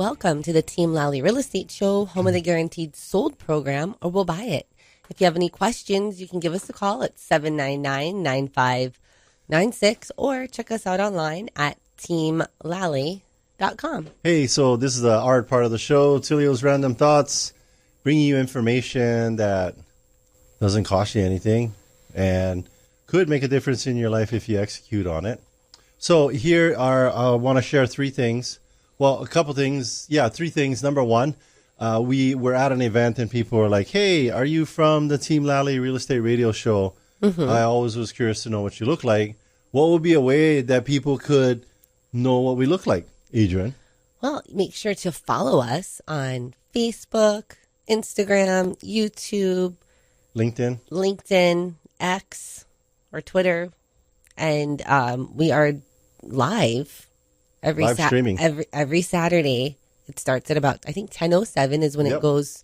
Welcome to the Team Lally Real Estate Show, home of the Guaranteed Sold program, or we'll buy it. If you have any questions, you can give us a call at 799-9596 or check us out online at teamlally.com. Hey, so this is the art part of the show, Attilio's Random Thoughts, bringing you information that doesn't cost you anything and could make a difference in your life if you execute on it. So here I want to share three things. Well, a couple things. Yeah, three things. Number one, we were at an event and people were like, hey, are you from the Team Lally Real Estate Radio Show? Mm-hmm. I always was curious to know what you look like. What would be a way that people could know what we look like, Adrienne? Well, make sure to follow us on Facebook, Instagram, YouTube, LinkedIn, X, or Twitter. And we are live streaming every Saturday. It starts at about, I think, 10:07 is when it goes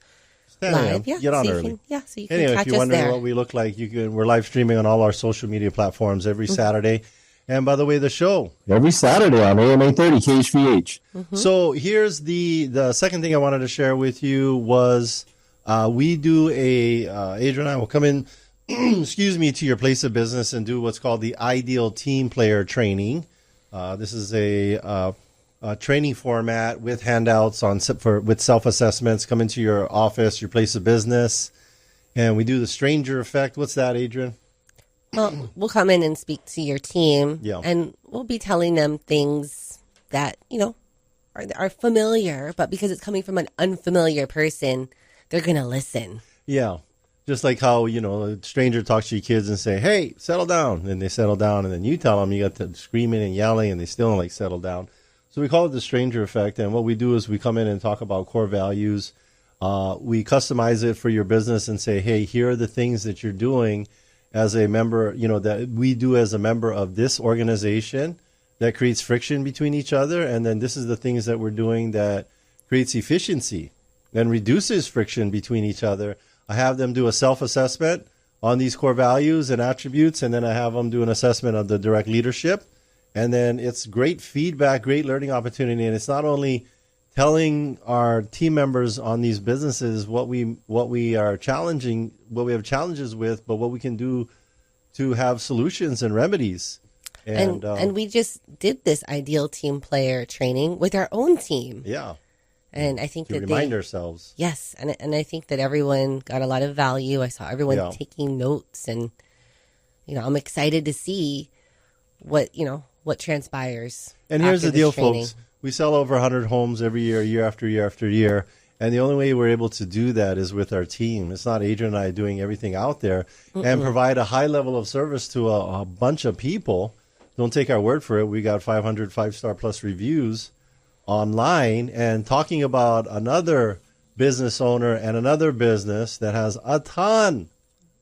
live. Yeah, get on so early. So you can catch us there. If you're wondering what we look like, we're live streaming on all our social media platforms every Saturday. And by the way, the show every Saturday on AM 830 KHVH. Mm-hmm. So here's the second thing I wanted to share with you was we do Adrienne and I will come in, excuse me, to your place of business and do what's called the Ideal Team Player Training. This is a training format with handouts with self-assessments. Come into your office, your place of business, and we do the stranger effect. What's that, Adrienne? Well, we'll come in and speak to your team, and we'll be telling them things that, are familiar, but because it's coming from an unfamiliar person, they're going to listen. Yeah. Just like how, a stranger talks to your kids and say, hey, settle down. And they settle down. And then you tell them, you got them screaming and yelling and they still don't settle down. So we call it the stranger effect. And what we do is we come in and talk about core values. We customize it for your business and say, hey, here are the things that you're doing as a member, that we do as a member of this organization that creates friction between each other. And then this is the things that we're doing that creates efficiency and reduces friction between each other. I have them do a self-assessment on these core values and attributes, and then I have them do an assessment of the direct leadership. And then it's great feedback, great learning opportunity. And it's not only telling our team members on these businesses what we have challenges with, but what we can do to have solutions and remedies. And we just did this Ideal Team Player training with our own team. Yeah. And I think to remind ourselves. Yes. And I think that everyone got a lot of value. I saw everyone taking notes, and, I'm excited to see what transpires. And here's the deal, folks. We sell over 100 homes every year after year after year. And the only way we're able to do that is with our team. It's not Adrienne and I doing everything out there and provide a high level of service to a bunch of people. Don't take our word for it. We got 500 5-star plus reviews online, and talking about another business owner and another business that has a ton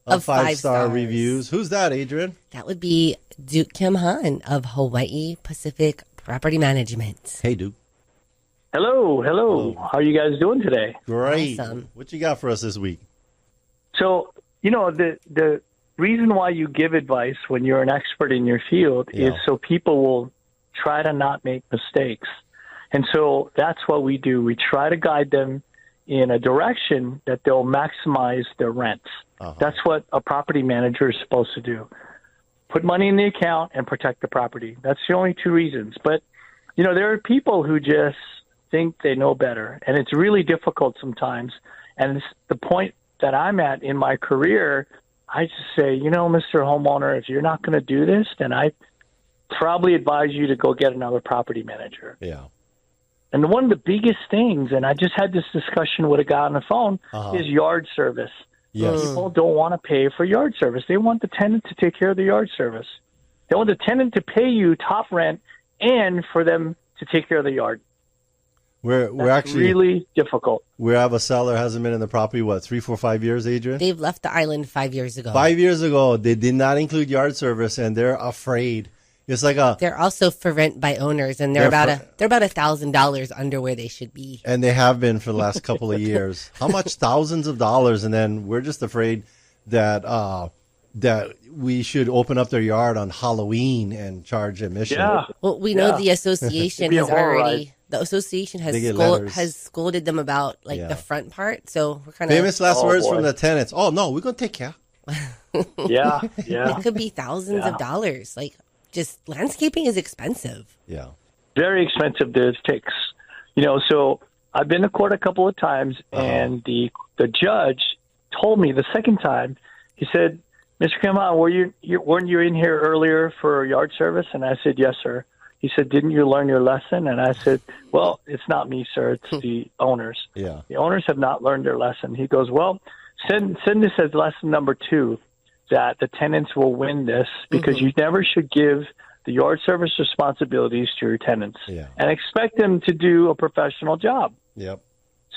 of 5-star reviews. Who's that, Adrienne? That would be Duke Kimhan of Hawaii Pacific Property Management. Hey, Duke. Hello. How are you guys doing today? Great. Awesome. What you got for us this week? So, the reason why you give advice when you're an expert in your field is so people will try to not make mistakes. And so that's what we do. We try to guide them in a direction that they'll maximize their rents. That's what a property manager is supposed to do. Put money in the account and protect the property. That's the only two reasons. But, there are people who just think they know better, and it's really difficult sometimes. And it's the point that I'm at in my career. I just say, Mr. Homeowner, if you're not going to do this, then I probably advise you to go get another property manager. Yeah. And one of the biggest things, and I just had this discussion with a guy on the phone, is yard service. Yes. People don't want to pay for yard service. They want the tenant to take care of the yard service. They want the tenant to pay you top rent and for them to take care of the yard. We're actually really difficult. We have a seller hasn't been in the property, 3, 4, 5 years, Adrienne? They've left the island 5 years ago. 5 years ago, they did not include yard service, and they're afraid. It's like they're also for rent by owners, and they're about $1,000 under where they should be. And they have been for the last couple of years. How much? Thousands of dollars, and then we're just afraid that we should open up their yard on Halloween and charge admission. Yeah. Well, we know the association has already the association They get letters. has scolded them about the front part. So we're kind of famous last words from the tenants. Oh no, we're gonna take care. Yeah. It could be thousands of dollars. Like, just landscaping is expensive. Yeah. Very expensive to fix. So I've been to court a couple of times, and the judge told me the second time, he said, "Mr. Kimhan, weren't you in here earlier for yard service?" And I said, "Yes, sir." He said, "Didn't you learn your lesson?" And I said, "Well, it's not me, sir. It's the owners. Yeah. The owners have not learned their lesson." He goes, "Well, send this as lesson number 2, that the tenants will win this, because you never should give the yard service responsibilities to your tenants and expect them to do a professional job." Yep.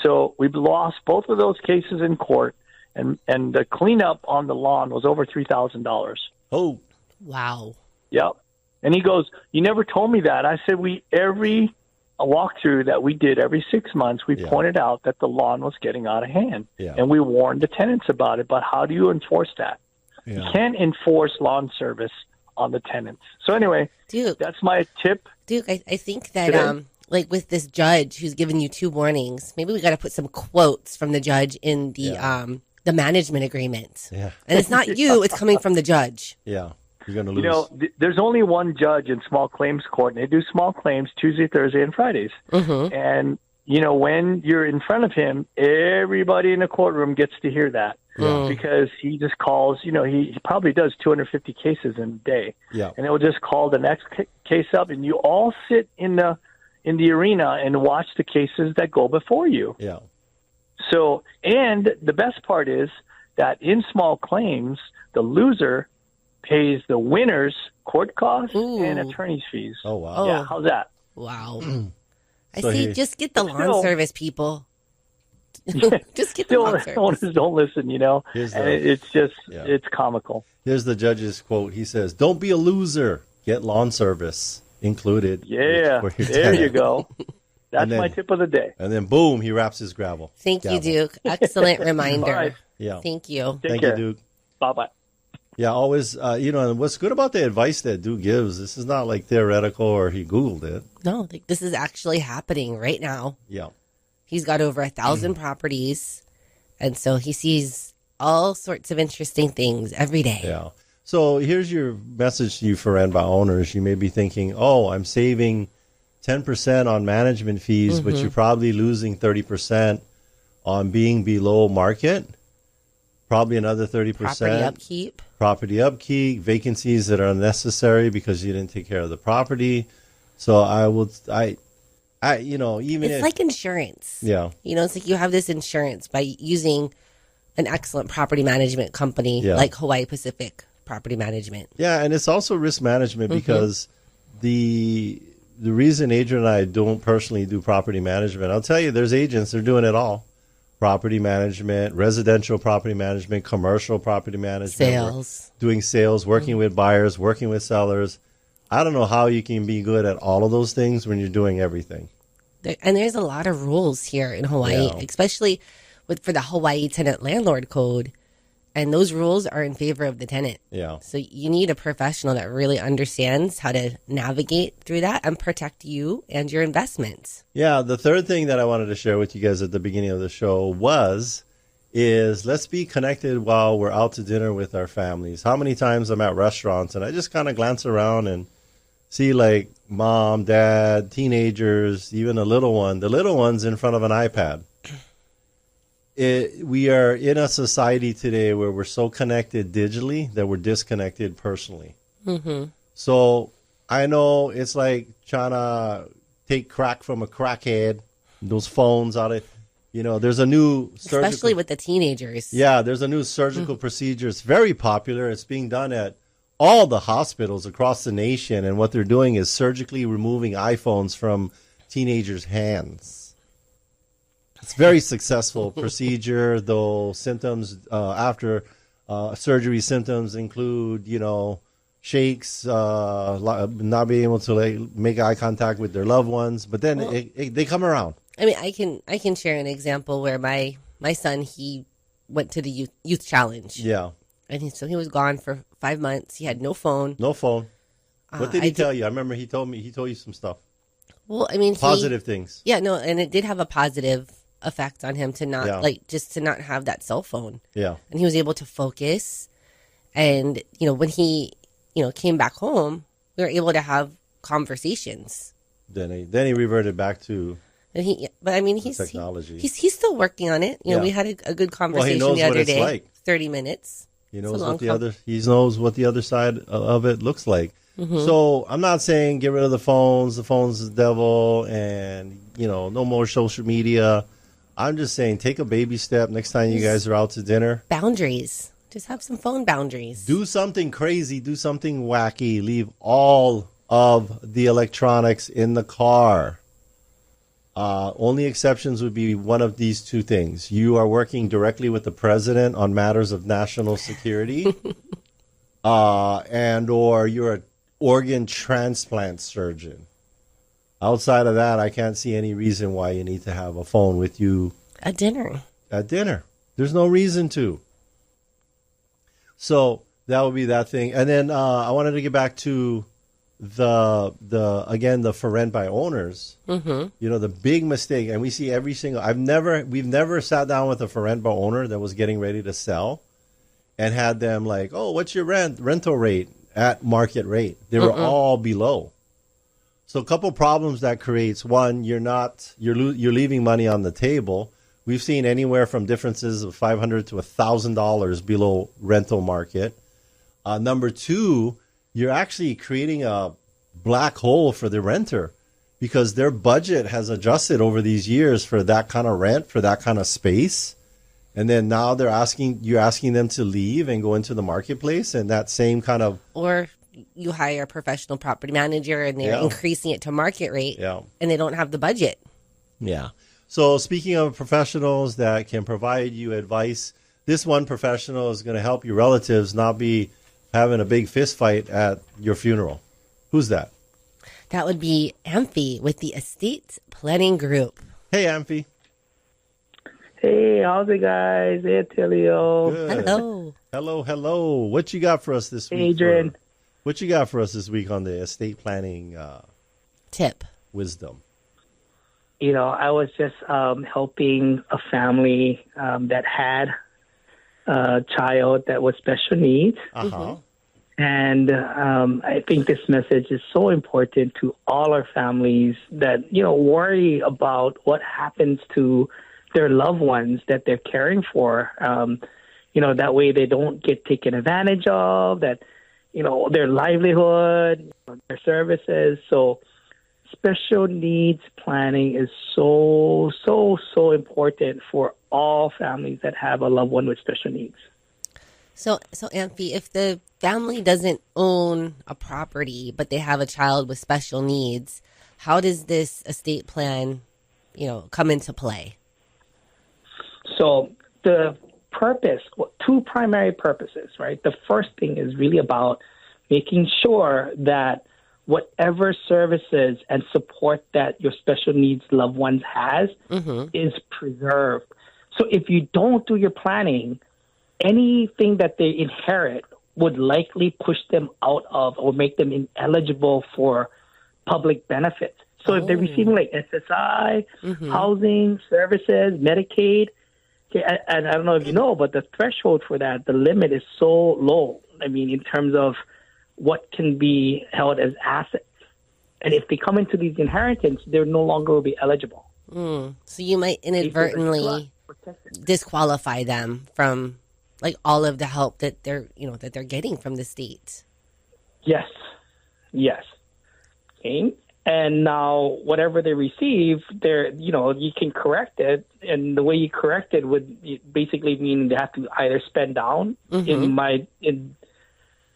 So we've lost both of those cases in court, and the cleanup on the lawn was over $3,000. Oh. Wow. Yep. And he goes, "You never told me that." I said, every walkthrough that we did every 6 months, we pointed out that the lawn was getting out of hand. Yeah. And we warned the tenants about it. But how do you enforce that? Yeah. You can't enforce lawn service on the tenants. So anyway, Duke, that's my tip. Duke, I think that like with this judge who's given you 2 warnings, maybe we got to put some quotes from the judge in the management agreement. Yeah. And it's not you; it's coming from the judge. Yeah. You're going to lose. There's only one judge in small claims court, and they do small claims Tuesday, Thursday, and Fridays. And, when you're in front of him, everybody in the courtroom gets to hear that because he just calls, he probably does 250 cases in a day. Yeah. And it will just call the next case up, and you all sit in the arena and watch the cases that go before you. Yeah. So, and the best part is that in small claims, the loser pays the winner's court costs and attorney's fees. Oh, wow. Yeah, how's that? Wow. I So see. Just get the lawn service, people. Just get the lawn service. Owners don't listen, and it's just, it's comical. Here's the judge's quote. He says, "Don't be a loser. Get lawn service included." Yeah, there you go. That's my tip of the day. And then, boom, he wraps his gravel. Thank you, Duke. Excellent reminder. All right. Yeah. Thank you. Thank you, Duke. Bye-bye. Yeah, always, and what's good about the advice that Duke gives, this is not like theoretical or he Googled it. No, this is actually happening right now. Yeah. He's got over 1,000 properties, and so he sees all sorts of interesting things every day. Yeah. So here's your message to you for NBA owners. You may be thinking, oh, I'm saving 10% on management fees, but you're probably losing 30% on being below market. Probably another 30%. Property upkeep, vacancies that are unnecessary because you didn't take care of the property. So it's like insurance. Yeah. It's like you have this insurance by using an excellent property management company like Hawaii Pacific Property Management. Yeah, and it's also risk management because the reason Adrienne and I don't personally do property management, I'll tell you, there's agents, they're doing it all. Property management, residential property management, commercial property management. Sales. Doing sales, working with buyers, working with sellers. I don't know how you can be good at all of those things when you're doing everything. And there's a lot of rules here in Hawaii, especially for the Hawaii Tenant Landlord Code. And those rules are in favor of the tenant. Yeah. So you need a professional that really understands how to navigate through that and protect you and your investments. Yeah. The third thing that I wanted to share with you guys at the beginning of the show is let's be connected while we're out to dinner with our families. How many times I'm at restaurants and I just kind of glance around and see like mom, dad, teenagers, even a little one. The little one's in front of an iPad. We are in a society today where we're so connected digitally that we're disconnected personally. So I know it's like trying to take crack from a crackhead, those phones out of, there's a new surgical, especially with the teenagers. Yeah, there's a new surgical procedure. It's very popular. It's being done at all the hospitals across the nation. And what they're doing is surgically removing iPhones from teenagers' hands. It's a very successful procedure, though symptoms after surgery symptoms include, shakes, not being able to make eye contact with their loved ones. But then they come around. I mean, I can share an example where my son, he went to the youth challenge. Yeah. And so he was gone for 5 months. He had no phone. No phone. What did he tell you? I remember he told you some stuff. Well, I mean, positive things. Yeah, no, and it did have a positive effect on him to not just to not have that cell phone. Yeah. And he was able to focus. And, when he, came back home, we were able to have conversations. Then he reverted back to he's technology. He's still working on it. We had a good conversation the other day. Like. 30 minutes. He knows what the other side of it looks like. Mm-hmm. So I'm not saying get rid of the phones. The phone's the devil, and no more social media. I'm just saying take a baby step next time you guys are out to dinner. Boundaries. Just have some phone boundaries. Do something crazy. Do something wacky. Leave all of the electronics in the car. Only exceptions would be one of these two things. You are working directly with the president on matters of national security, and or you're an organ transplant surgeon. Outside of that, I can't see any reason why you need to have a phone with you at dinner. There's no reason to. So that would be that thing. And then I wanted to get back to the for rent by owners. Mm-hmm. The big mistake, and we see every single. We've never sat down with a for rent by owner that was getting ready to sell, and had them like, oh, what's your rental rate at market rate? They were all below. So a couple problems that creates. One, you're leaving money on the table. We've seen anywhere from differences of $500 to $1,000 below rental market. Number two, you're actually creating a black hole for the renter because their budget has adjusted over these years for that kind of rent, for that kind of space. And then now you're asking them to leave and go into the marketplace, and that same kind of... Or you hire a professional property manager and they're increasing it to market rate and they don't have the budget. Yeah. So speaking of professionals that can provide you advice, this one professional is going to help your relatives not be having a big fist fight at your funeral. Who's that? That would be Amphay with the Estate Planning Group. Hey, Amphay. Hey, how's it, guys? Hey, Attilio. Good. Hello. What you got for us this week? Adrienne. What you got for us this week on the estate planning tip? Wisdom. I was just helping a family that had a child that was special needs. Uh-huh. And I think this message is so important to all our families that, worry about what happens to their loved ones that they're caring for. That way they don't get taken advantage of, that, their livelihood, their services. So special needs planning is so, so, so important for all families that have a loved one with special needs. So Amphay, if the family doesn't own a property, but they have a child with special needs, how does this estate plan, come into play? So the purpose, two primary purposes, right? The first thing is really about making sure that whatever services and support that your special needs loved ones has is preserved. So if you don't do your planning, anything that they inherit would likely push them out of or make them ineligible for public benefits. So if they're receiving like SSI, housing, services, Medicaid, and I don't know if you know, but the threshold for that, the limit is so low. I mean, in terms of what can be held as assets. And if they come into these inheritance, they no longer will be eligible. So you might inadvertently disqualify them from like all of the help that they're getting from the state. Yes. Okay. And now whatever they receive, you can correct it. And the way you correct it would basically mean they have to either spend down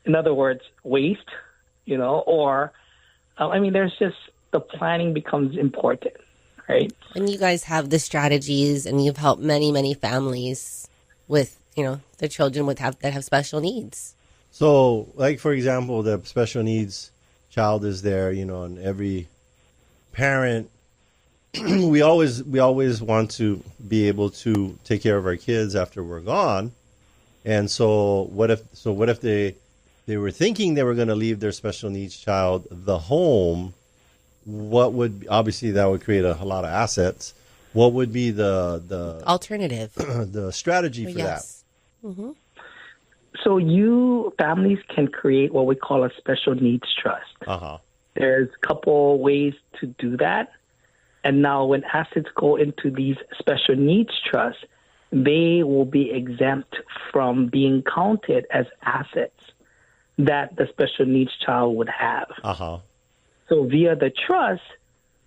in other words, waste, or, there's just the planning becomes important, right? And you guys have the strategies and you've helped many, many families with, their children that have special needs. So, like, for example, the special needs child is there, and every parent, we always want to be able to take care of our kids after we're gone. And so what if they were thinking they were going to leave their special needs child the home, what would, obviously that would create a lot of assets. What would be the alternative, the strategy for that? Mm-hmm. So families can create what we call a special needs trust. Uh-huh. There's a couple ways to do that. And now when assets go into these special needs trusts, they will be exempt from being counted as assets that the special needs child would have. Uh-huh. So via the trust,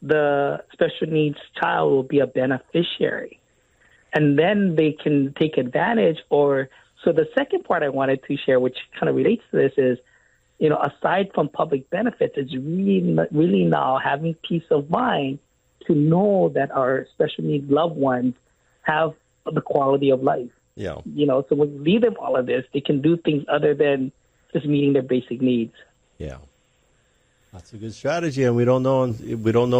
the special needs child will be a beneficiary. And then they can take advantage so the second part I wanted to share, which kind of relates to this, is, aside from public benefits, it's really now having peace of mind to know that our special needs loved ones have the quality of life. Yeah. So when you leave them all of this, they can do things other than just meeting their basic needs. Yeah. That's a good strategy, and we don't know what we don't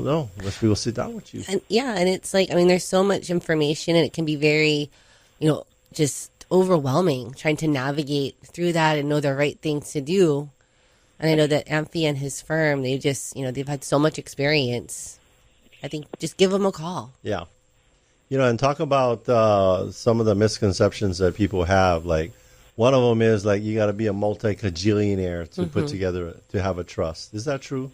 know unless we will sit down with you. And it's like, there's so much information, and it can be very, just overwhelming trying to navigate through that and know the right things to do. And I know that Amphay and his firm, they just, they've had so much experience. I think just give them a call. Yeah. And talk about some of the misconceptions that people have. Like, one of them is, like, you got to be a multi-cajillionaire to put together, to have a trust. Is that true?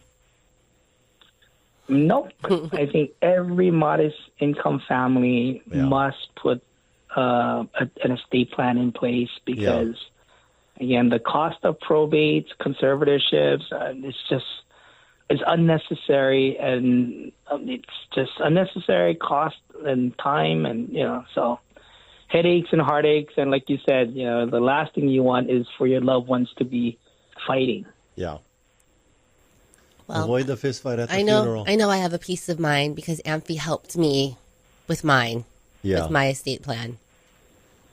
Nope. I think every modest income family must put an estate plan in place because, again, the cost of probates, conservatorships, it's unnecessary, and it's just unnecessary cost and time, and so headaches and heartaches, and like you said, the last thing you want is for your loved ones to be fighting. Yeah. Well, avoid the fist fight at the funeral. I know I have a peace of mind because Amphay helped me with mine. Yeah. With my estate plan.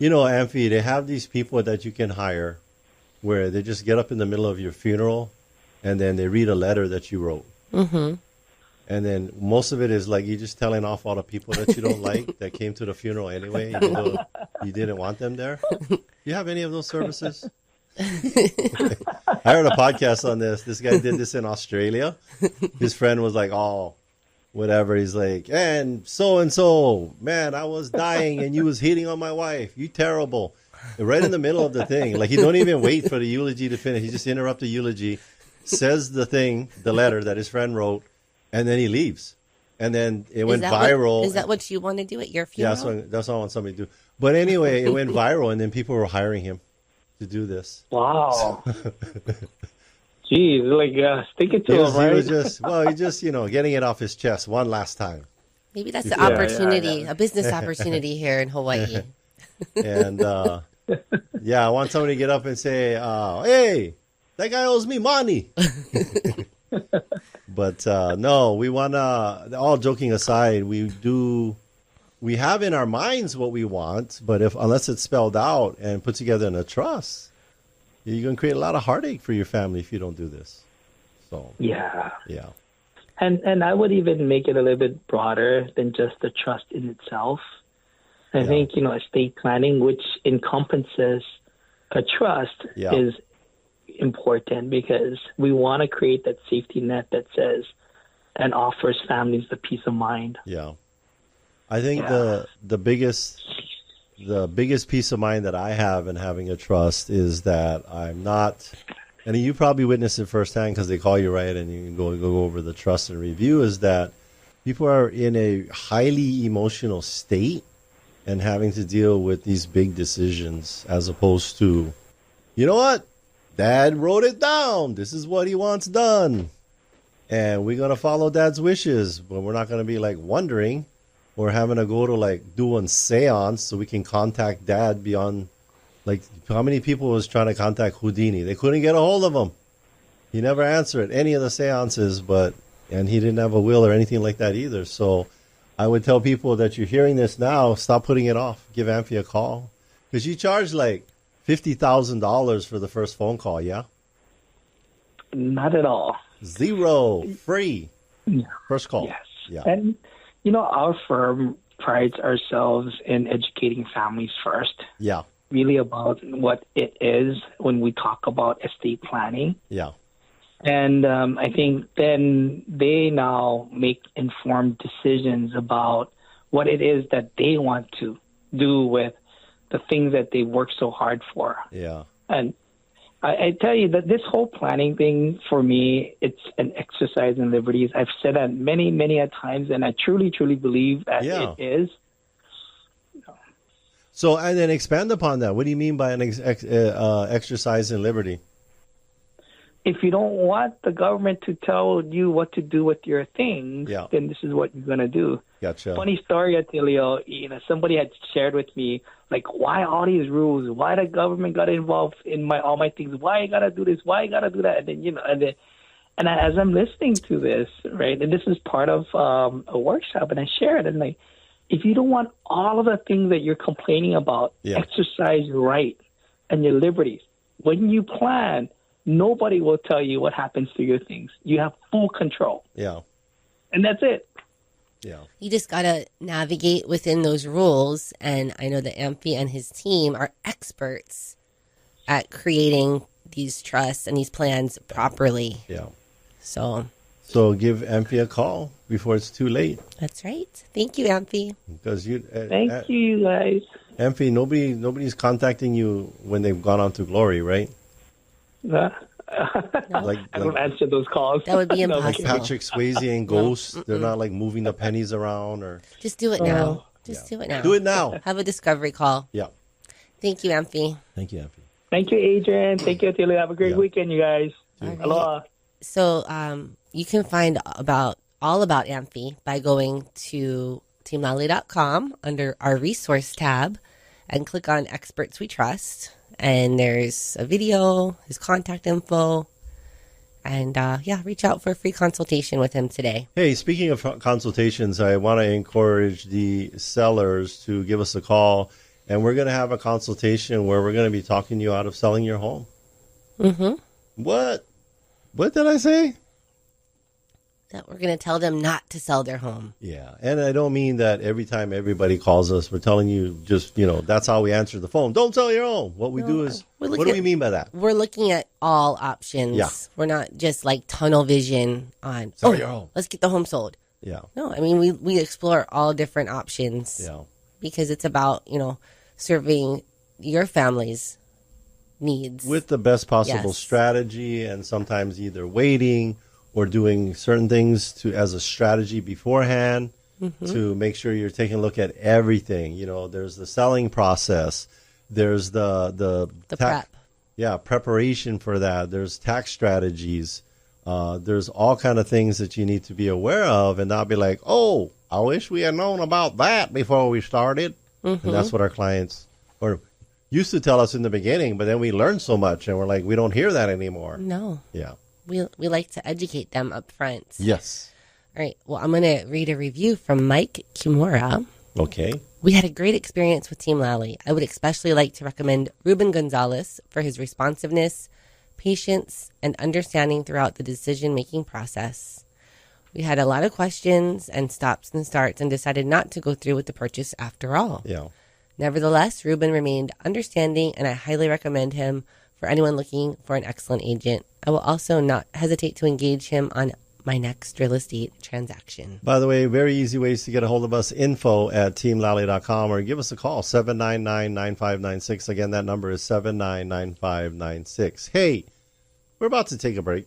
Amphay, they have these people that you can hire where they just get up in the middle of your funeral and then they read a letter that you wrote. Mm-hmm. And then most of it is like you just telling off all the people that you don't like that came to the funeral anyway, even though you didn't want them there. Do you have any of those services? I heard a podcast on this. This guy did this in Australia. His friend was like, oh, whatever. He's like, and so, man, I was dying and you was hitting on my wife. You terrible. Right in the middle of the thing. Like, he don't even wait for the eulogy to finish. He just interrupts the eulogy, says the letter that his friend wrote, and then he leaves. And then it went viral. Is that what you want to do at your funeral? Yeah, so that's what I want somebody to do. But anyway, it went viral, and then people were hiring him to do this. Wow. Jeez, like, stick it to him, right? He just, getting it off his chest one last time. Maybe that's the opportunity, a business opportunity here in Hawaii. And, I want somebody to get up and say, hey, that guy owes me money. But no, we want to, all joking aside, we have in our minds what we want, but unless it's spelled out and put together in a trust, you're going to create a lot of heartache for your family if you don't do this. So yeah. And I would even make it a little bit broader than just the trust in itself. I think, estate planning, which encompasses a trust, is important because we want to create that safety net that says and offers families the peace of mind. Yeah. I think the biggest peace of mind that I have in having a trust is that I'm not, and you probably witnessed it firsthand because they call you, right, and you can go over the trust and review, is that people are in a highly emotional state and having to deal with these big decisions as opposed to, you know what? Dad wrote it down. This is what he wants done. And we're going to follow Dad's wishes, but we're not going to be like wondering or having to go to like do a seance so we can contact Dad beyond, like, how many people was trying to contact Houdini? They couldn't get a hold of him. He never answered any of the seances, and he didn't have a will or anything like that either. So I would tell people that you're hearing this now, stop putting it off. Give Amphay a call. Because you charge like $50,000 for the first phone call, yeah? Not at all. Zero. Free. Yeah. First call. Yes. Yeah. And, our firm prides ourselves in educating families first. Yeah. Really about what it is when we talk about estate planning. Yeah. And I think then they now make informed decisions about what it is that they want to do with the things that they work so hard for. Yeah. And I tell you that this whole planning thing, for me, it's an exercise in liberties. I've said that many, many a times, and I truly, truly believe that it is. So, and then expand upon that. What do you mean by an exercise in liberty? If you don't want the government to tell you what to do with your things, then this is what you're going to do. Gotcha. Funny story, Attilio. Somebody had shared with me, like, why all these rules? Why the government got involved in all my things? Why you got to do this? Why you got to do that? And then, as I'm listening to this, right, and this is part of a workshop, and I share it, and like, if you don't want all of the things that you're complaining about, exercise your right and your liberties. When you plan, nobody will tell you what happens to your things. You have full control. Yeah. And that's it. Yeah. You just got to navigate within those rules. And I know that Amphy and his team are experts at creating these trusts and these plans properly. Yeah. So give Amphy a call before it's too late. That's right. Thank you, Amphy. Because thank you, guys. Amphy, nobody's contacting you when they've gone on to glory, right? No. I don't answer those calls. That would be impossible. Like Patrick Swayze and Ghost, they're not like moving the pennies around or. Just do it now. Do it now. Do it now. Have a discovery call. Yeah. Thank you, Amphy. Thank you, Amphy. Thank you, Adrienne. Thank you, Attilio. Have a great weekend, you guys. Right. Aloha. So you can find all about Amphy by going to teamlally.com under our resource tab and click on Experts We Trust. And there's a video, his contact info, and reach out for a free consultation with him today. Hey, speaking of consultations, I want to encourage the sellers to give us a call, and we're going to have a consultation where we're going to be talking you out of selling your home. Mm-hmm. What did I say? That we're going to tell them not to sell their home. Yeah, and I don't mean that every time everybody calls us, we're telling you just, that's how we answer the phone. Don't sell your home. What we do is, what do we mean by that? We're looking at all options. Yeah. We're not just like tunnel vision on, sell your home. Let's get the home sold. Yeah. No, I mean, we explore all different options. Yeah. Because it's about, serving your family's needs. With the best possible strategy, and sometimes either waiting or doing certain things as a strategy beforehand to make sure you're taking a look at everything. There's the selling process. There's the prep. Yeah, preparation for that. There's tax strategies. There's all kind of things that you need to be aware of and not be like, oh, I wish we had known about that before we started. And that's what our clients used to tell us in the beginning, but then we learned so much and we're like, we don't hear that anymore. No. Yeah. We like to educate them up front. Yes. All right. Well, I'm going to read a review from Mike Kimura. Okay. We had a great experience with Team Lally. I would especially like to recommend Ruben Gonzalez for his responsiveness, patience, and understanding throughout the decision-making process. We had a lot of questions and stops and starts and decided not to go through with the purchase after all. Yeah. Nevertheless, Ruben remained understanding, and I highly recommend him for anyone looking for an excellent agent. I will also not hesitate to engage him on my next real estate transaction. By the way, very easy ways to get a hold of us, info@teamlally.com, or give us a call, 799-9596. Again, that number is 799596. Hey, we're about to take a break,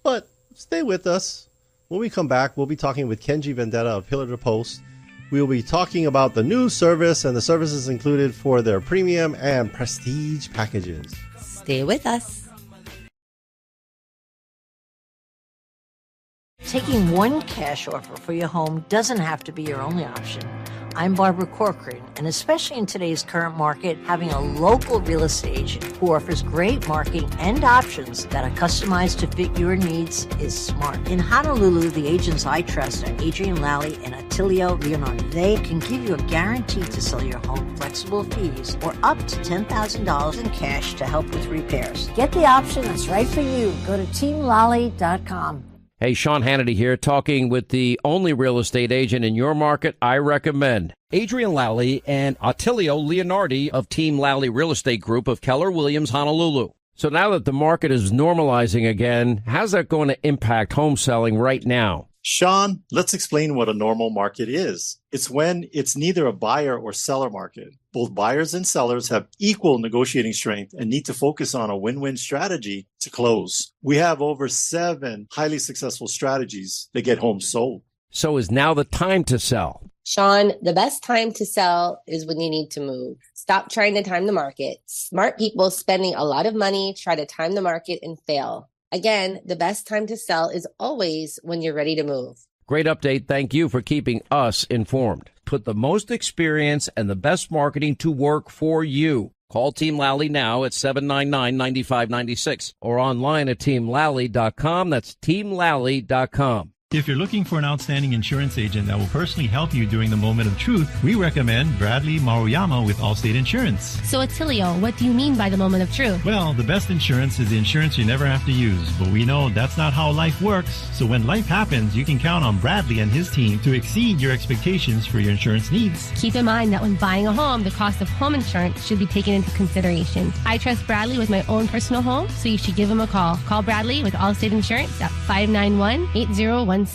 but stay with us. When we come back, we'll be talking with Kenji Vendetta of Pillar to Post. We'll be talking about the new service and the services included for their premium and prestige packages. Stay with us. Taking one cash offer for your home doesn't have to be your only option. I'm Barbara Corcoran, and especially in today's current market, having a local real estate agent who offers great marketing and options that are customized to fit your needs is smart. In Honolulu, the agents I trust are Adrienne, Lally, and Attilio Leonardo. They can give you a guarantee to sell your home, flexible fees, or up to $10,000 in cash to help with repairs. Get the option that's right for you. Go to teamlally.com. Hey, Sean Hannity here, talking with the only real estate agent in your market I recommend. Adrienne Lally and Attilio Leonardi of Team Lally Real Estate Group of Keller Williams, Honolulu. So now that the market is normalizing again, how's that going to impact home selling right now? Sean, let's explain what a normal market is. It's when it's neither a buyer or seller market. Both buyers and sellers have equal negotiating strength and need to focus on a win-win strategy to close. We have over 7 highly successful strategies that get homes sold. So is now the time to sell? Sean, the best time to sell is when you need to move. Stop trying to time the market. Smart people spending a lot of money try to time the market and fail. Again, the best time to sell is always when you're ready to move. Great update. Thank you for keeping us informed. Put the most experience and the best marketing to work for you. Call Team Lally now at 799-9596 or online at teamlally.com. That's teamlally.com. If you're looking for an outstanding insurance agent that will personally help you during the moment of truth, we recommend Bradley Maruyama with Allstate Insurance. So, Attilio, what do you mean by the moment of truth? Well, the best insurance is the insurance you never have to use, but we know that's not how life works. So when life happens, you can count on Bradley and his team to exceed your expectations for your insurance needs. Keep in mind that when buying a home, the cost of home insurance should be taken into consideration. I trust Bradley with my own personal home, so you should give him a call. Call Bradley with Allstate Insurance at 591-8016. Welcome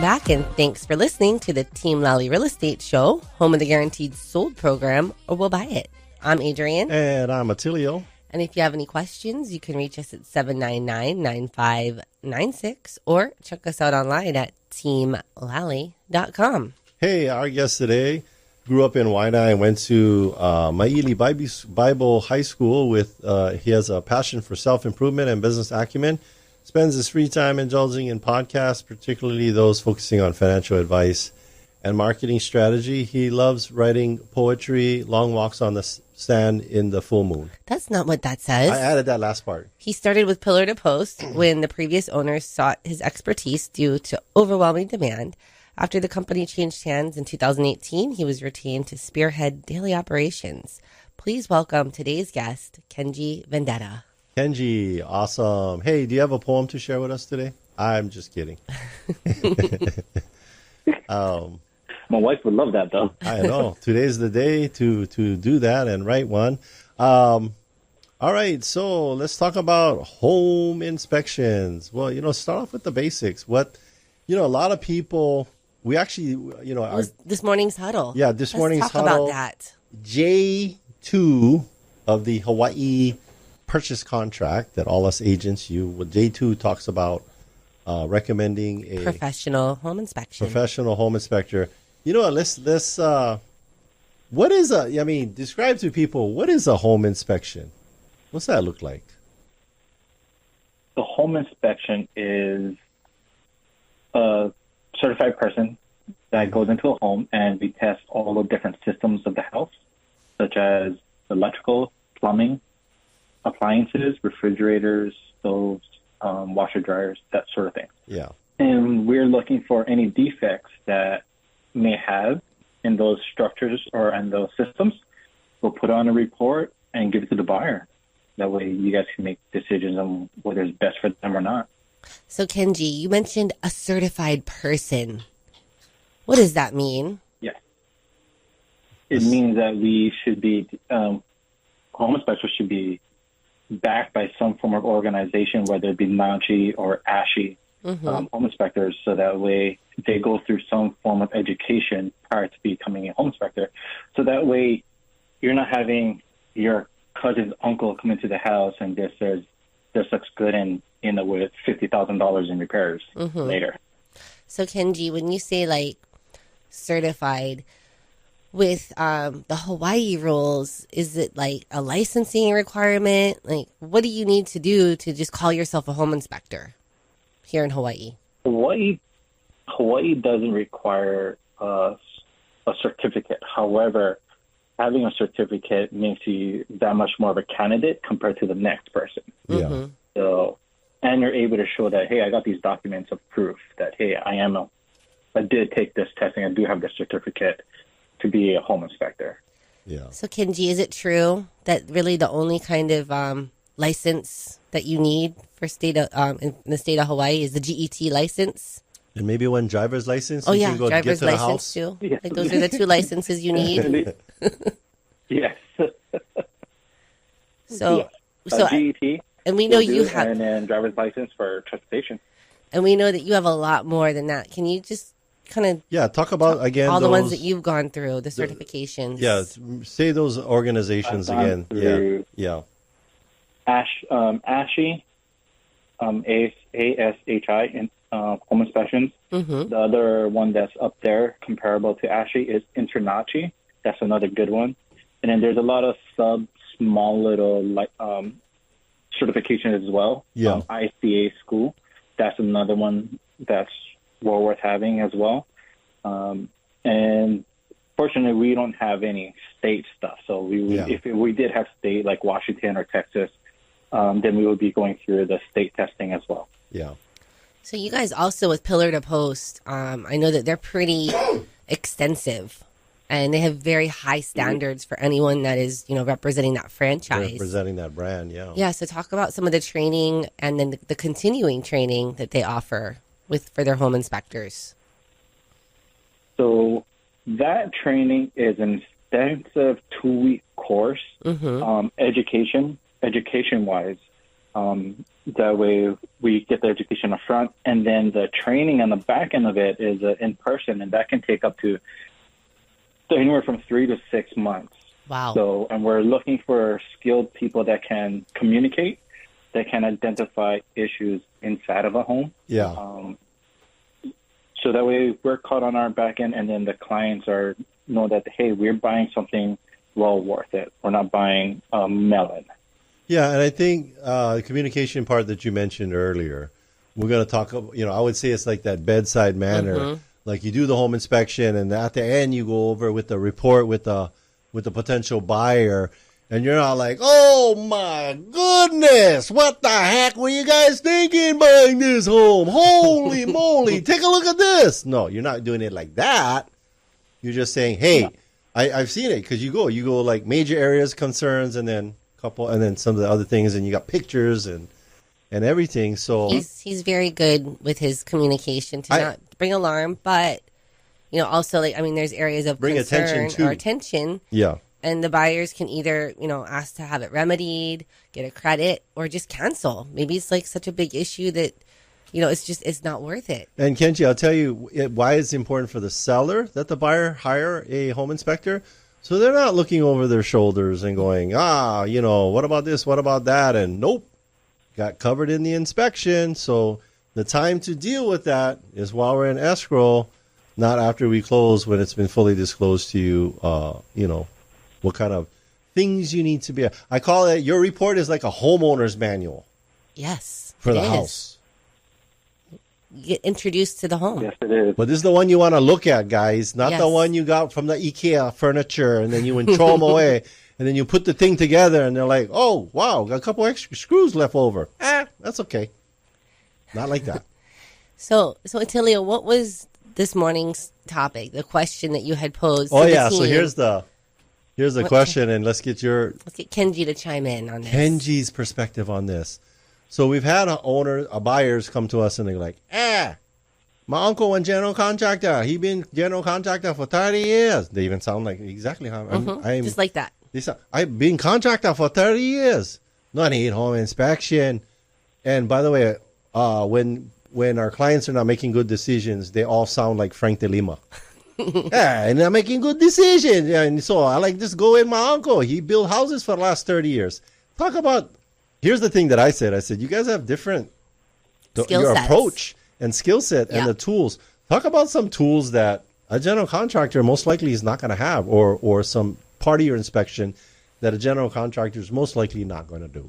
back, and thanks for listening to the Team Lally Real Estate Show, home of the Guaranteed Sold program, or we'll buy it. I'm Adrienne. And I'm Attilio. And if you have any questions, you can reach us at 799-9596 or check us out online at teamlally.com. Hey, our guest today grew up in Waianae and went to Maili Bible High School. He has a passion for self-improvement and business acumen. Spends his free time indulging in podcasts, particularly those focusing on financial advice and marketing strategy. He loves writing poetry, long walks on the stand in the full moon. That's not what that says. I added that last part. He started with Pillar to Post when the previous owners sought his expertise due to overwhelming demand. After the company changed hands in 2018, he was retained to spearhead daily operations. Please welcome today's guest, Kenji Vendetta. Kenji, awesome. Hey, do you have a poem to share with us today? I'm just kidding. My wife would love that, though. I know. Today's the day to do that and write one. All right, so let's talk about home inspections. Well, start off with the basics. A lot of people, we actually, this morning's huddle. Yeah, this morning's talk huddle. about that. J2 of the Hawaii purchase contract that all us agents use. J2 talks about recommending a professional home inspection. Professional home inspector. Let's what is describe to people, what is a home inspection? What's that look like? The home inspection is a certified person that goes into a home and we test all the different systems of the house, such as electrical, plumbing, appliances, refrigerators, stoves, washer dryers, that sort of thing. Yeah. And we're looking for any defects that may have in those structures or in those systems. We'll put on a report and give it to the buyer. That way you guys can make decisions on whether it's best for them or not. So, Kenji, you mentioned a certified person. What does that mean? Yes. It means that we should be, home inspectors should be backed by some form of organization, whether it be MANCHI or ASHI, home inspectors, so that way they go through some form of education prior to becoming a home inspector. So that way you're not having your cousin's uncle come into the house and just says, this looks good, and end up with $50,000 in repairs later. So, Kenji, when you say certified, with the Hawaii rules, is it like a licensing requirement? What do you need to do to just call yourself a home inspector here in Hawaii? Hawaii doesn't require a certificate. However, having a certificate makes you that much more of a candidate compared to the next person. Yeah. So, and you're able to show that, hey, I got these documents of proof that, hey, I did take this testing. I do have the certificate to be a home inspector. Yeah. So, Kenji, is it true that really the only kind of license that you need for state of, in the state of Hawaii is the GET license. And maybe one driver's license. Oh, you yeah, can go driver's get to the license, house. too. Like those are the 2 licenses you need. Yes. So, GET. And we know you have... And then driver's license for transportation. And we know that you have a lot more than that. Can you just kind of... talk about, again, all the ones that you've gone through, the certifications. Say those organizations again. Yeah. ASHI, ASHI, and home inspections. Mm-hmm. The other one that's up there, comparable to ASHI, is Internachi. That's another good one. And then there's a lot of small little certifications as well. Yeah. ICA school. That's another one that's well worth having as well. And fortunately, we don't have any state stuff. So if we did have state like Washington or Texas, then we would be going through the state testing as well. Yeah. So you guys also with Pillar to Post, I know that they're pretty extensive, and they have very high standards for anyone that is, representing that franchise. Representing that brand, yeah. Yeah, so talk about some of the training and then the continuing training that they offer for their home inspectors. So that training is an extensive 2-week course, education-wise. That way we get the education up front, and then the training on the back end of it is in person, and that can take up to anywhere from 3 to 6 months. Wow. So, and we're looking for skilled people that can communicate, that can identify issues inside of a home. Yeah. So that way we're caught on our back end, and then the clients know that, hey, we're buying something well worth it. We're not buying a melon. Yeah, and I think the communication part that you mentioned earlier, we're going to talk about, I would say it's like that bedside manner. Mm-hmm. Like you do the home inspection, and at the end you go over with the report with the potential buyer, and you're not like, oh my goodness, what the heck were you guys thinking buying this home? Holy moly, take a look at this. No, you're not doing it like that. You're just saying, hey, I've seen it, because you go like major areas, concerns, and then some of the other things, and you got pictures and everything. So he's very good with his communication to not bring alarm, but also there's areas of bring concern attention or attention. Yeah. And the buyers can either, ask to have it remedied, get a credit, or just cancel. Maybe it's like such a big issue that, it's not worth it. And Kenji, I'll tell you why it's important for the seller that the buyer hire a home inspector. So they're not looking over their shoulders and going, what about this? What about that? And nope, got covered in the inspection. So the time to deal with that is while we're in escrow, not after we close, when it's been fully disclosed to you, what kind of things you need to be. I call it, your report is like a homeowner's manual. Yes. For the house. You get introduced to the home. Yes, it is. But this is the one you want to look at, guys, not the one you got from the IKEA furniture, and then you throw them away, and then you put the thing together, and they're like, oh, wow, got a couple extra screws left over. That's okay. Not like that. So Attilio, what was this morning's topic, the question that you had posed to the team? So here's the question, and let's get Kenji to chime in on this. Kenji's perspective on this. So we've had buyers come to us, and they're like, my uncle was general contractor. He been general contractor for 30 years. They even sound like exactly how I'm just like that. I've been contractor for 30 years. Not need home inspection. And by the way, when our clients are not making good decisions, they all sound like Frank de Lima. And they're making good decisions. And so I like just go with my uncle. He built houses for the last 30 years. Here's the thing that I said. I said, you guys have different your approach and skill set and the tools. Talk about some tools that a general contractor most likely is not going to have, or some part of your inspection that a general contractor is most likely not going to do.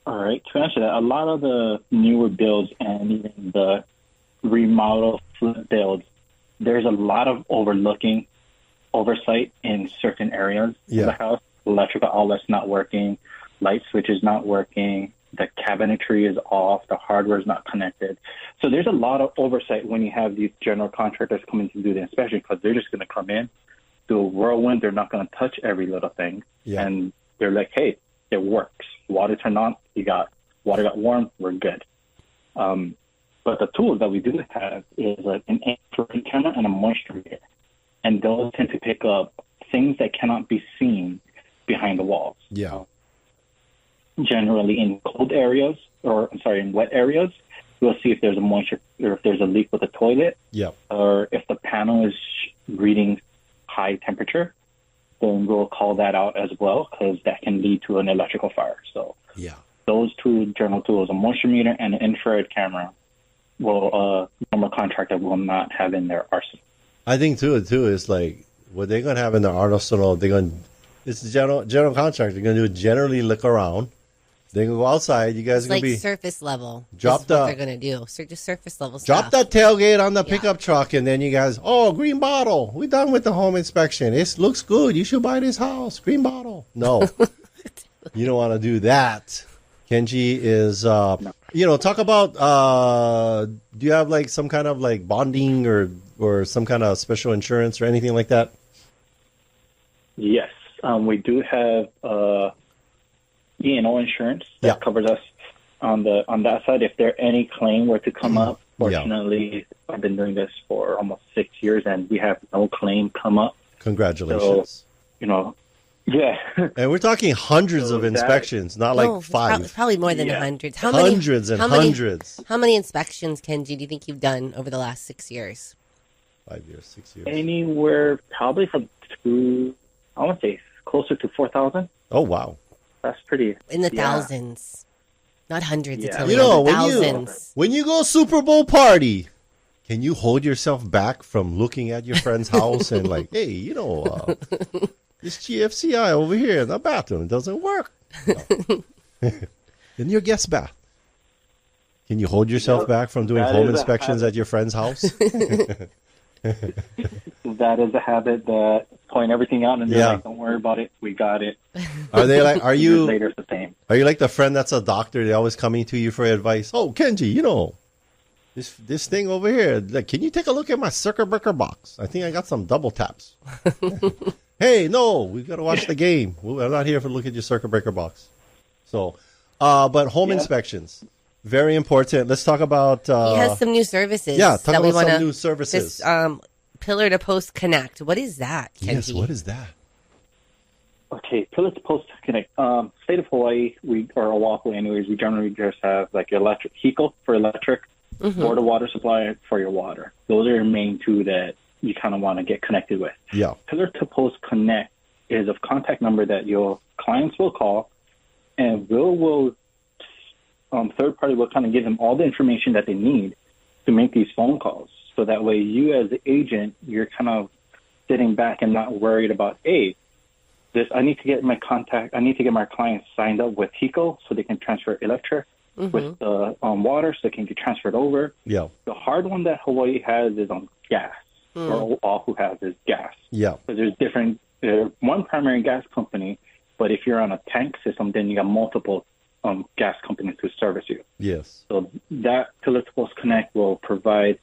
All right. To answer that, a lot of the newer builds and even the remodel flip builds, there's a lot of oversight in certain areas of the house. Electrical outlets not working, light switch is not working, the cabinetry is off, the hardware is not connected. So there's a lot of oversight when you have these general contractors coming to do the inspection, because they're just going to come in, do a whirlwind. They're not going to touch every little thing. And they're like, hey, it works. Water turned on, water got warm, we're good. But the tools that we do have is like an infrared camera and a moisture meter. And those tend to pick up things that cannot be seen behind the walls. Yeah. Generally in cold areas, in wet areas, we'll see if there's a moisture or if there's a leak with the toilet. Yeah. Or if the panel is reading high temperature, then we'll call that out as well, because that can lead to an electrical fire. So yeah, those two general tools, a moisture meter and an infrared camera, will normal contractor will not have in their arsenal. I think too is like what they're gonna have in their arsenal. It's the general contractor. They're gonna do generally look around. They're gonna go outside. You guys it's are gonna like be surface level. Drop what the they're gonna do. So just surface level drop stuff. that tailgate on the pickup truck, and then you guys, green bottle. We're done with the home inspection. It looks good. You should buy this house. Green bottle. No, you don't want to do that. Kenji is, talk about. Do you have like some kind of like bonding or some kind of special insurance or anything like that? Yes, we do have E&O insurance that covers us on that side. If there any claim were to come up, fortunately, I've been doing this for almost 6 years, and we have no claim come up. Congratulations. So, yeah. And we're talking hundreds of inspections, not like 5. Probably more than hundreds. Hundreds. How many inspections, Kenji, do you think you've done over the last 6 years? 5 years, 6 years. Anywhere probably from I want to say closer to 4,000. Oh, wow. That's pretty. In the thousands. Not hundreds. Yeah. It's thousands. When you go Super Bowl party, can you hold yourself back from looking at your friend's house and like, hey, this GFCI over here in the bathroom doesn't work. No. In your guest bath. Can you hold yourself back from doing home inspections at your friend's house? That is a habit that point everything out and they're like, don't worry about it. We got it. Are they like, are you later the same? Are you like the friend that's a doctor? They always coming to you for advice. Oh, Kenji, this thing over here. Like, can you take a look at my circuit breaker box? I think I got some double taps. Hey, no, we got to watch the game. I'm not here to look at your circuit breaker box. So, but home inspections, very important. Let's talk about. He has some new services. Yeah, talk about some new services. This, Pillar to Post Connect. What is that, Kenji? Yes, what is that? Okay, Pillar to Post Connect. State of Hawaii, or Oahu, anyways. We generally just have like electric HECO for electric, or the water supply for your water. Those are your main two that you kind of want to get connected with. Yeah. Pillar to Post Connect is a contact number that your clients will call, and will third party will kind of give them all the information that they need to make these phone calls. So that way, you as the agent, you're kind of sitting back and not worried about, hey, I need to get my clients signed up with HECO so they can transfer electric with water so they can get transferred over. Yeah. The hard one that Hawaii has is on gas, or Oahu has is gas. Yeah. So there's one primary gas company, but if you're on a tank system, then you got multiple gas companies to service you. Yes. So that Pillar to Post Connect will provide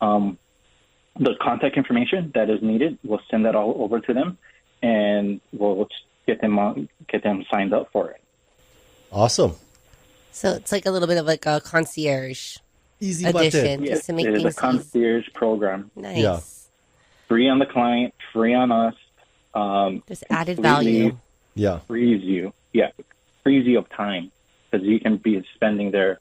the contact information that is needed. We'll send that all over to them, and we'll get them signed up for it. Awesome. So it's like a little bit of like a concierge easy edition, yes, just to make it is things a concierge program. Nice. Yeah. Free on the client, free on us. Just added value. Yeah. Frees you of time, because you can be spending there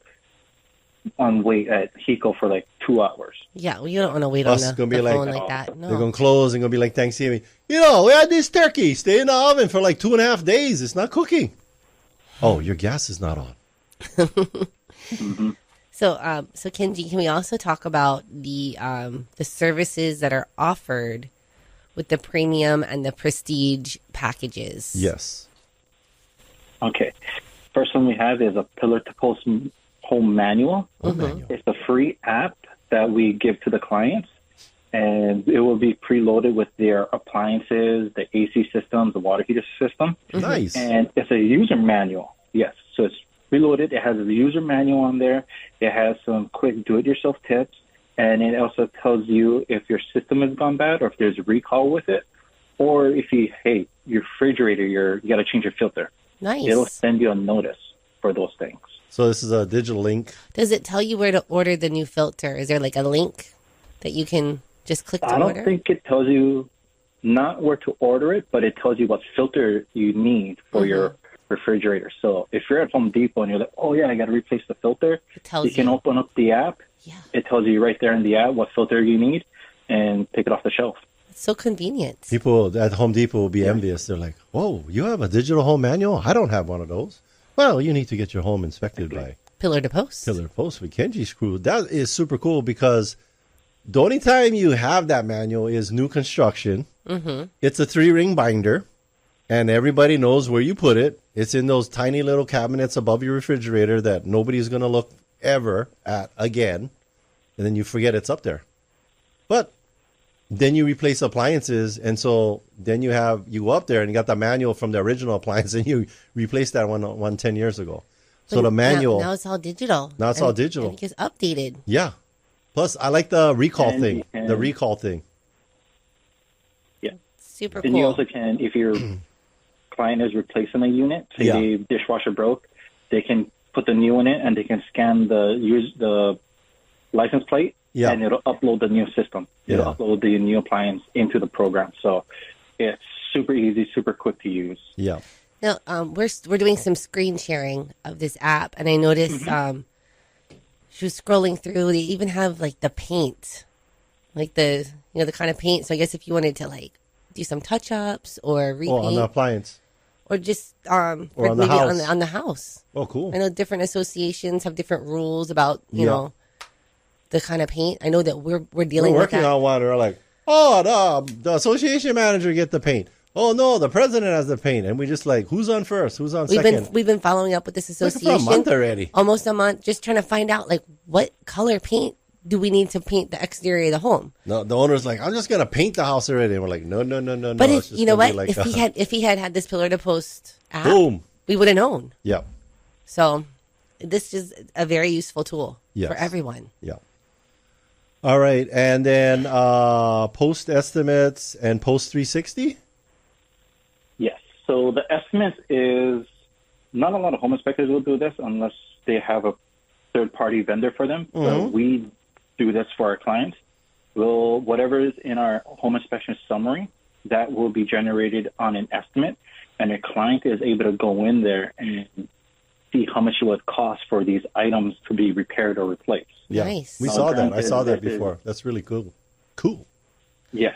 on wait at HECO for like 2 hours. Yeah, well, you don't want to wait on the phone like that. No. They're going to close and going to be like Thanksgiving. We had this turkey stay in the oven for like 2.5 days. It's not cooking. Oh, your gas is not on. So Kenji, can we also talk about the services that are offered with the premium and the prestige packages? Yes. Okay. First one we have is a Pillar to Post Home Manual. It's a free app that we give to the clients, and it will be preloaded with their appliances, the AC systems, the water heater system. Nice. And it's a user manual. Yes. So it's preloaded. It has a user manual on there. It has some quick do-it-yourself tips, and it also tells you if your system has gone bad or if there's a recall with it, or if your refrigerator, you got to change your filter. Nice. It'll send you a notice for those things. So this is a digital link. Does it tell you where to order the new filter? Is there like a link that you can just click to order? I don't think it tells you not where to order it, but it tells you what filter you need for your refrigerator. So if you're at Home Depot and you're like, oh yeah, I got to replace the filter, you can open up the app. Yeah. It tells you right there in the app what filter you need and pick it off the shelf. It's so convenient. People at Home Depot will be envious. They're like, whoa, you have a digital home manual? I don't have one of those. Well, you need to get your home inspected by Pillar to Post. Pillar to Post with Kenji's crew. That is super cool because the only time you have that manual is new construction. It's a 3-ring binder, and everybody knows where you put it. It's in those tiny little cabinets above your refrigerator that nobody's going to look ever at again, and then you forget it's up there. But then you replace appliances, and so then you go up there and you got the manual from the original appliance, and you replace that one 10 years ago. So But the manual now it's all digital. Now it's all digital. And it gets updated. Yeah. Plus, I like the recall And thing. you can- The recall thing. Yeah. Super And you also can, if your client is replacing a unit, say the dishwasher broke, they can put the new one in and they can scan the license plate, and it'll upload the new system. It'll upload the new appliance into the program. So it's super easy, super quick to use. Yeah. Now, we're doing some screen sharing of this app, and I noticed she was scrolling through. They even have like the paint, like the kind of paint. So I guess if you wanted to like do some touch ups or repaint on the appliance, or just or on the house. on the house. Oh, cool. I know different associations have different rules about you know the kind of paint. I know that we're dealing with that. We're working on one. We're like, oh, the association manager get the paint. Oh no, the president has the paint, and we just like, who's on first? Who's on second? We've been following up with this association for a month already. Almost a month, just trying to find out like what color paint do we need to paint the exterior of the home. No, the owner's like, I'm just gonna paint the house already. And we're like, no. But it's if just you know gonna what, be like if he had this Pillar to Post app, boom, we would have known. Yeah. So this is a very useful tool for everyone. Yeah. All right, and then post estimates and post 360. Yes. So the estimate is not a lot of home inspectors will do this unless they have a third-party vendor for them. So we do this for our clients. Whatever is in our home inspection summary, that will be generated on an estimate, and a client is able to go in there and see how much it would cost for these items to be repaired or replaced. Yeah, nice. We saw that. I saw that before. That's really cool. Cool. Yes.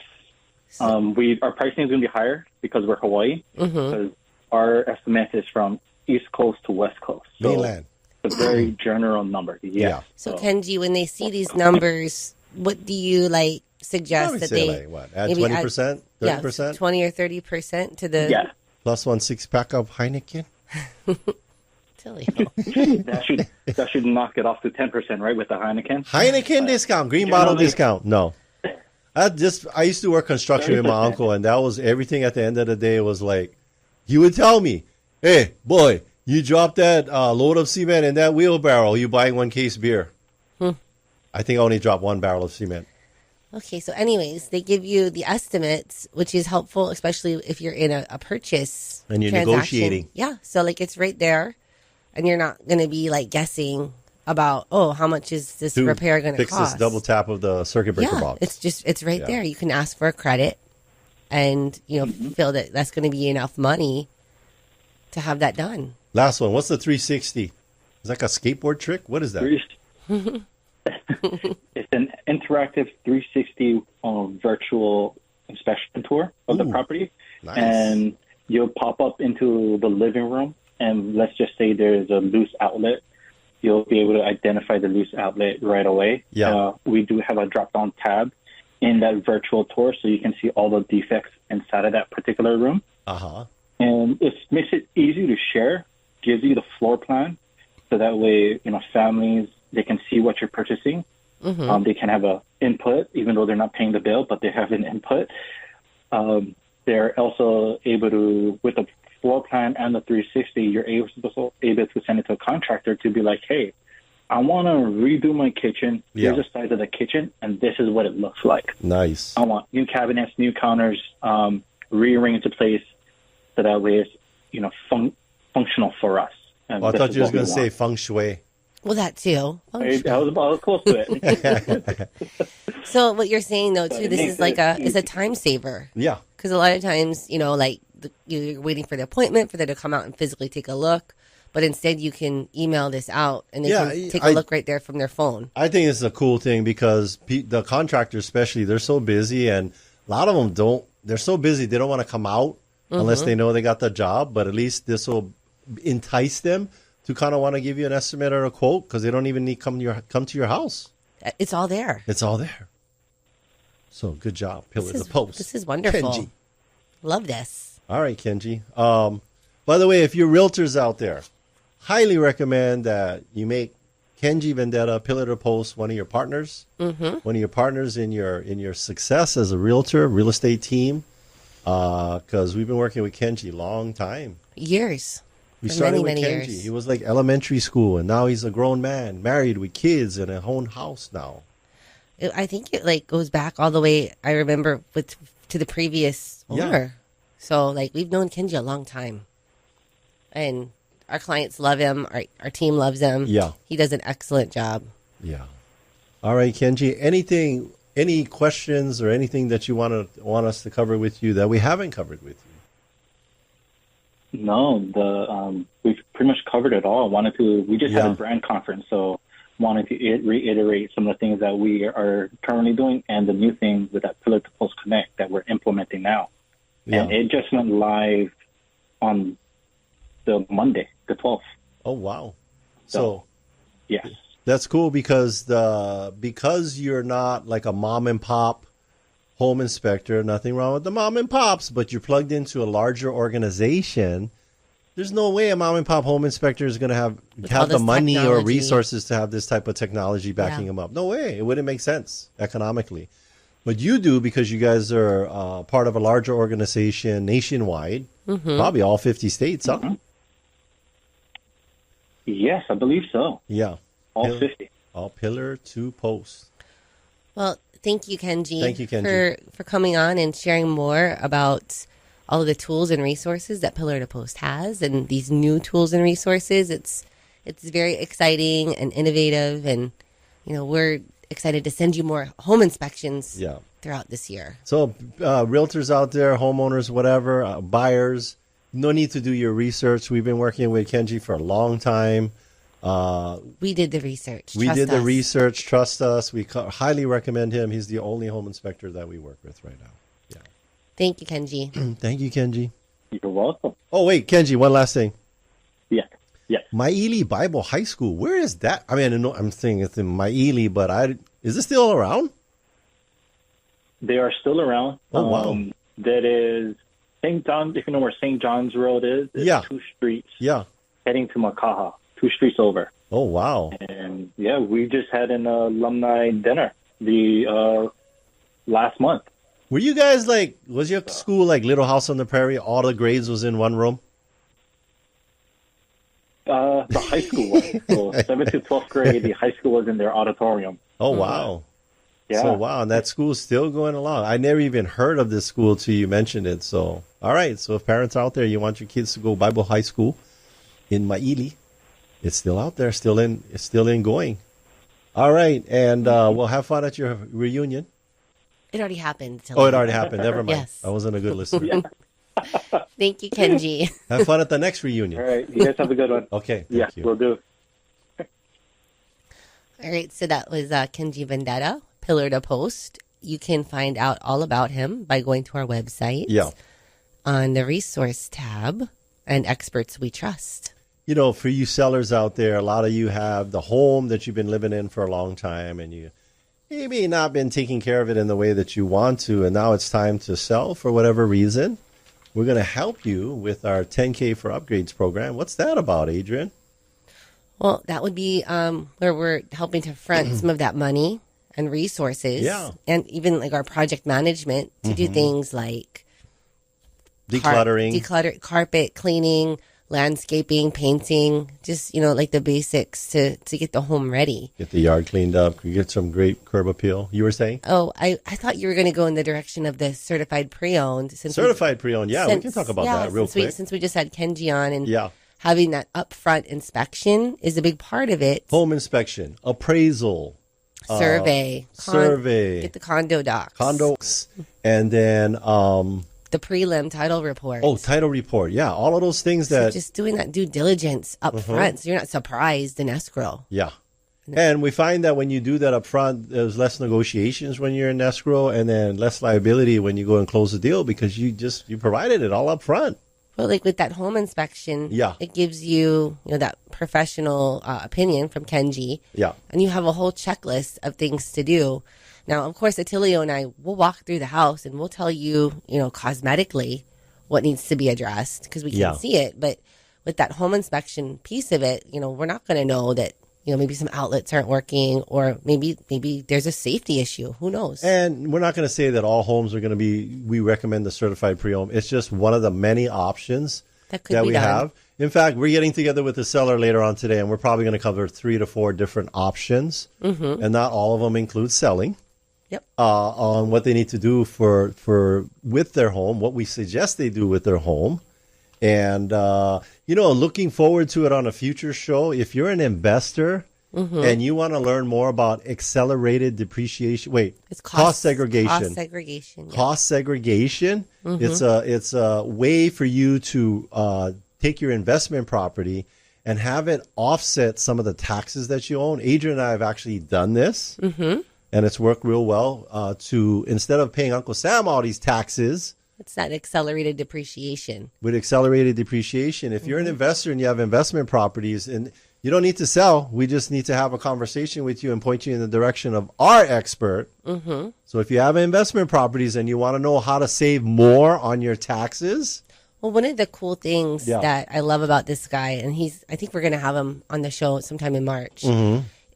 Our pricing is going to be higher because we're Hawaii. Because our estimate is from East Coast to West Coast. So Mainland. It's a very general number. Yeah. So Kenji, when they see these numbers, what do you like suggest that they like, what, add 20%, 30%, 20 or 30% to the plus 1 6-pack of Heineken. that should knock it off to 10%, right? With the Heineken discount, green bottle discount. No, I used to work construction with my uncle, and that was everything. At the end of the day, was like he would tell me, "Hey, boy, you dropped that load of cement in that wheelbarrow. You buying 1 case beer?" I think I only dropped 1 barrel of cement. Okay, so anyways, they give you the estimates, which is helpful, especially if you're in a purchase and you're transaction. negotiating. Yeah, so like it's right there. And you're not going to be like guessing about, how much is this repair going to cost? Fix this double tap of the circuit breaker box. It's right there. You can ask for a credit and, feel that that's going to be enough money to have that done. Last one. What's the 360? Is that like a skateboard trick? What is that? It's an interactive 360 virtual inspection tour of the property. Nice. And you'll pop up into the living room. And let's just say there's a loose outlet. You'll be able to identify the loose outlet right away. Yeah. We do have a drop-down tab in that virtual tour, so you can see all the defects inside of that particular room. And it makes it easy to share, gives you the floor plan, so that way, families, they can see what you're purchasing. They can have an input, even though they're not paying the bill, but they have an input. They're also able to, with the floor plan and the 360, you're able to send it to a contractor to be like, hey, I want to redo my kitchen. Here's the size of the kitchen, and this is what it looks like. Nice. I want new cabinets, new counters, rearranged to place, so that way it's functional for us. And I this thought is you was what we going to say want. feng shui. Well, that too. I was close to it. So what you're saying though too, It this makes is like it it's a time saver. Yeah. Because a lot of times, you know, like you're waiting for the appointment for them to come out and physically take a look, but instead you can email this out and they can take a look right there from their phone. I think it's a cool thing because the contractors, especially, they're so busy, and a lot of them don't. They're so busy they don't want to come out unless they know they got the job. But at least this will entice them to kind of want to give you an estimate or a quote because they don't even need come to your house. It's all there. It's all there. So good job, Pillar to Post. This is wonderful. Kenji. Love this. All right, Kenji. By the way, if you're realtors out there, highly recommend that you make Kenji Vendetta, Pillar to Post, one of your partners. One of your partners in your success as a realtor, real estate team. Because we've been working with Kenji a long time. Years. We started with many Kenji. years. He was like elementary school, and now he's a grown man, married with kids and a own house now. I think it like goes back all the way. I remember to the previous owner. So like we've known Kenji a long time, and our clients love him. Our team loves him. Yeah, he does an excellent job. Yeah. All right, Kenji. Any questions or anything that you want us to cover with you that we haven't covered with you? No, we've pretty much covered it all. We just had a brand conference, so wanted to reiterate some of the things that we are currently doing and the new things with that Pillar to Post Connect that we're implementing now. Yeah. And it just went live on the Monday, the 12th. Oh, wow. So yes. That's cool because you're not like a mom and pop home inspector, nothing wrong with the mom and pops, but you're plugged into a larger organization. There's no way a mom and pop home inspector is going to have the money technology. or resources to have this type of technology backing them up. No way. It wouldn't make sense economically. But you do because you guys are part of a larger organization nationwide, probably all 50 states, huh? Yes, I believe so. Yeah. All 50. All Pillar to Post. Well, thank you, Kenji. Thank you, Kenji. For coming on and sharing more about all of the tools and resources that Pillar to Post has, and these new tools and resources. It's very exciting and innovative, and we're excited to send you more home inspections throughout this year. So, realtors out there, homeowners, whatever, buyers, no need to do your research. We've been working with Kenji for a long time. We did the research. The research. Trust us. We highly recommend him. He's the only home inspector that we work with right now. Yeah. Thank you, Kenji. Thank you, Kenji. You're welcome. Oh, wait, Kenji, one last thing. Yeah. Maili Bible High School. Where is that? I mean, I'm saying it's in Maili, but is it still around? They are still around. Oh, wow. That is St. John's. If you know where St. John's Road is, it's 2 streets. Yeah. Heading to Makaha. 2 streets over. Oh, wow. And we just had an alumni dinner last month. Were you guys was your school like Little House on the Prairie? All the grades was in one room? The high school was. So 7th to 12th grade, the high school was in their auditorium. Oh, wow. Yeah. So, wow, and that school's still going along. I never even heard of this school till you mentioned it. So, all right. So, if parents out there, you want your kids to go Bible High School in Maili, it's still out there, it's still in going. All right, and we'll have fun at your reunion. It already happened. It already happened. Never mind. Yes. I wasn't a good listener. Thank you, Kenji. Have fun at the next reunion. All right, you guys have a good one. Okay, thank you. We'll do. All right, so that was Kenji Vendetta, Pillar to Post. You can find out all about him by going to our website. Yeah. On the resource tab and experts we trust. For you sellers out there, a lot of you have the home that you've been living in for a long time, and you maybe not been taking care of it in the way that you want to, and now it's time to sell for whatever reason. We're going to help you with our 10K for Upgrades program. What's that about, Adrienne? Well, that would be where we're helping to front some of that money and resources. Yeah. And even like our project management to do things like decluttering, carpet cleaning, landscaping, painting, just, like the basics to get the home ready. Get the yard cleaned up. You get some great curb appeal. You were saying? Oh, I thought you were going to go in the direction of the certified pre-owned. Certified pre-owned, yeah. We can talk about that real quick. Since we just had Kenji on. And having that upfront inspection is a big part of it. Home inspection, appraisal, survey, get the condo docs, and then the prelim title report. Oh, title report, yeah, all of those things that just doing that due diligence up front, so you're not surprised in escrow. Yeah. And we find that when you do that up front, there's less negotiations when you're in escrow, and then less liability when you go and close the deal because you provided it all up front. Well, like with that home inspection, it gives you, that professional opinion from Kenji. Yeah. And you have a whole checklist of things to do. Now, of course, Attilio and I will walk through the house and we'll tell you, cosmetically what needs to be addressed because we can see it. But with that home inspection piece of it, we're not going to know that, maybe some outlets aren't working or maybe there's a safety issue. Who knows? And we're not going to say that all homes are going to be, we recommend the certified pre-home. It's just one of the many options that we have. In fact, we're getting together with the seller later on today, and we're probably going to cover 3 to 4 different options. Mm-hmm. And not all of them include selling. Yep. On what they need to do with their home, what we suggest they do with their home. And, looking forward to it on a future show. If you're an investor and you want to learn more about accelerated depreciation, it's cost segregation. Cost segregation. Yeah. Cost segregation. Mm-hmm. It's a way for you to take your investment property and have it offset some of the taxes that you own. Adrienne and I have actually done this, and it's worked real well to, instead of paying Uncle Sam all these taxes, it's that accelerated depreciation. With accelerated depreciation, if you're an investor and you have investment properties and you don't need to sell, we just need to have a conversation with you and point you in the direction of our expert. Mm-hmm. So if you have investment properties and you want to know how to save more on your taxes. Well, one of the cool things that I love about this guy, and I think we're going to have him on the show sometime in March,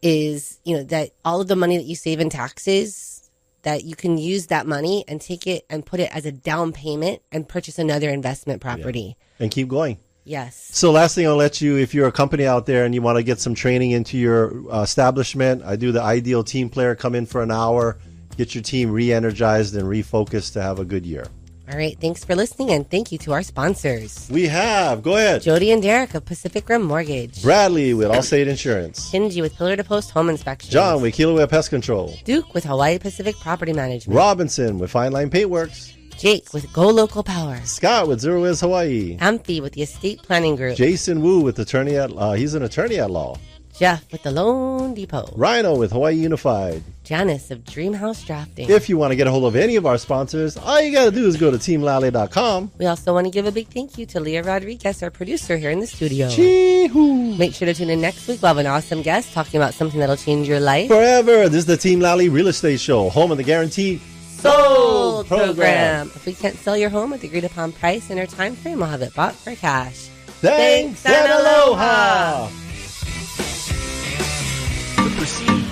is, that all of the money that you save in taxes, that you can use that money and take it and put it as a down payment and purchase another investment property. Yeah. And keep going. Yes. So last thing I'll let you, if you're a company out there and you want to get some training into your establishment, I do the ideal team player, come in for an hour, get your team re-energized and refocused to have a good year. All right. Thanks for listening, and thank you to our sponsors. We have, go ahead, Jody and Derek of Pacific Rim Mortgage, Bradley with Allstate Insurance, Kenji with Pillar to Post Home Inspection, John with Kilauea Pest Control, Duke with Hawaii Pacific Property Management, Robinson with Fine Line Paintworks, Jake with Go Local Power, Scott with Zero Is Hawaii, Amphy with the Estate Planning Group, Jason Wu with he's an attorney at law, Jeff with the Loan Depot, Rhino with Hawaii Unified, Janice of Dreamhouse Drafting. If you want to get a hold of any of our sponsors, all you got to do is go to teamlally.com. We also want to give a big thank you to Leah Rodriguez, our producer here in the studio. Chee-hoo. Make sure to tune in next week. We'll have an awesome guest talking about something that'll change your life forever. This is the Team Lally Real Estate Show, home of the Guaranteed Sold program. If we can't sell your home at the agreed upon price in our time frame, we'll have it bought for cash. Thanks and aloha. The proceed